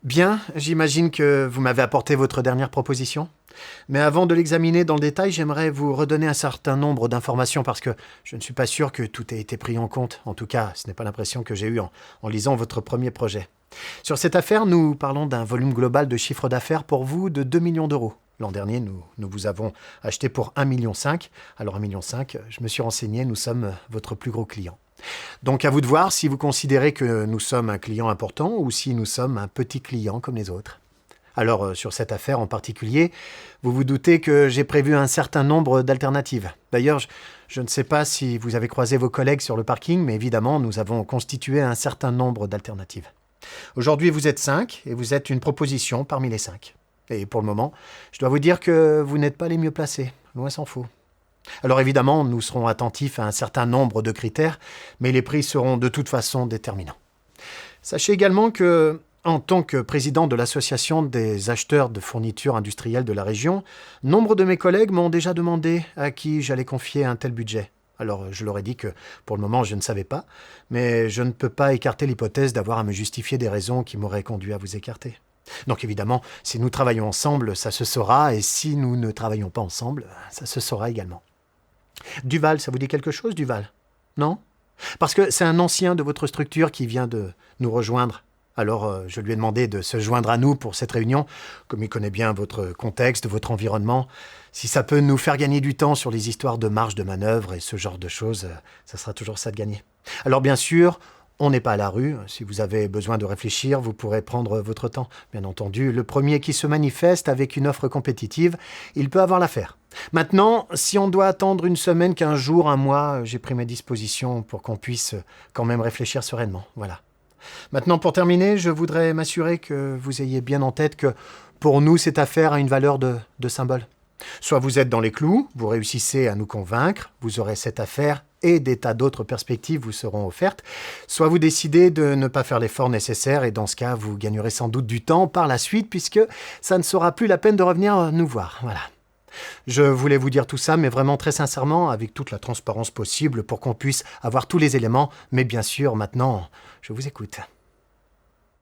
Bien, j'imagine que vous m'avez apporté votre dernière proposition. Mais avant de l'examiner dans le détail, j'aimerais vous redonner un certain nombre d'informations parce que je ne suis pas sûr que tout ait été pris en compte. En tout cas, ce n'est pas l'impression que j'ai eue en lisant votre premier projet. Sur cette affaire, nous parlons d'un volume global de chiffre d'affaires pour vous de 2 millions d'euros. L'an dernier, nous vous avons acheté pour 1,5 million. Alors 1,5 million, je me suis renseigné, nous sommes votre plus gros client. Donc à vous de voir si vous considérez que nous sommes un client important ou si nous sommes un petit client comme les autres. Alors sur cette affaire en particulier, vous vous doutez que j'ai prévu un certain nombre d'alternatives. D'ailleurs, je ne sais pas si vous avez croisé vos collègues sur le parking, mais évidemment, nous avons constitué un certain nombre d'alternatives. Aujourd'hui, vous êtes 5 et vous êtes une proposition parmi les 5. Et pour le moment, je dois vous dire que vous n'êtes pas les mieux placés, loin s'en faut. Alors évidemment, nous serons attentifs à un certain nombre de critères, mais les prix seront de toute façon déterminants. Sachez également que, en tant que président de l'association des acheteurs de fournitures industrielles de la région, nombre de mes collègues m'ont déjà demandé à qui j'allais confier un tel budget. Alors je leur ai dit que pour le moment je ne savais pas, mais je ne peux pas écarter l'hypothèse d'avoir à me justifier des raisons qui m'auraient conduit à vous écarter. Donc évidemment, si nous travaillons ensemble, ça se saura, et si nous ne travaillons pas ensemble, ça se saura également. Duval, ça vous dit quelque chose, Duval? Non? Parce que c'est un ancien de votre structure qui vient de nous rejoindre. Alors je lui ai demandé de se joindre à nous pour cette réunion, comme il connaît bien votre contexte, votre environnement. Si ça peut nous faire gagner du temps sur les histoires de marge de manœuvre et ce genre de choses, ça sera toujours ça de gagner. Alors bien sûr, on n'est pas à la rue. Si vous avez besoin de réfléchir, vous pourrez prendre votre temps. Bien entendu, le premier qui se manifeste avec une offre compétitive, il peut avoir l'affaire. Maintenant, si on doit attendre une semaine, 15 jours, un mois, j'ai pris mes dispositions pour qu'on puisse quand même réfléchir sereinement. Voilà. Maintenant, pour terminer, je voudrais m'assurer que vous ayez bien en tête que pour nous, cette affaire a une valeur de symbole. Soit vous êtes dans les clous, vous réussissez à nous convaincre, vous aurez cette affaire et des tas d'autres perspectives vous seront offertes, soit vous décidez de ne pas faire l'effort nécessaire et dans ce cas, vous gagnerez sans doute du temps par la suite puisque ça ne sera plus la peine de revenir nous voir. Voilà. Je voulais vous dire tout ça, mais vraiment très sincèrement, avec toute la transparence possible pour qu'on puisse avoir tous les éléments. Mais bien sûr, maintenant, je vous écoute.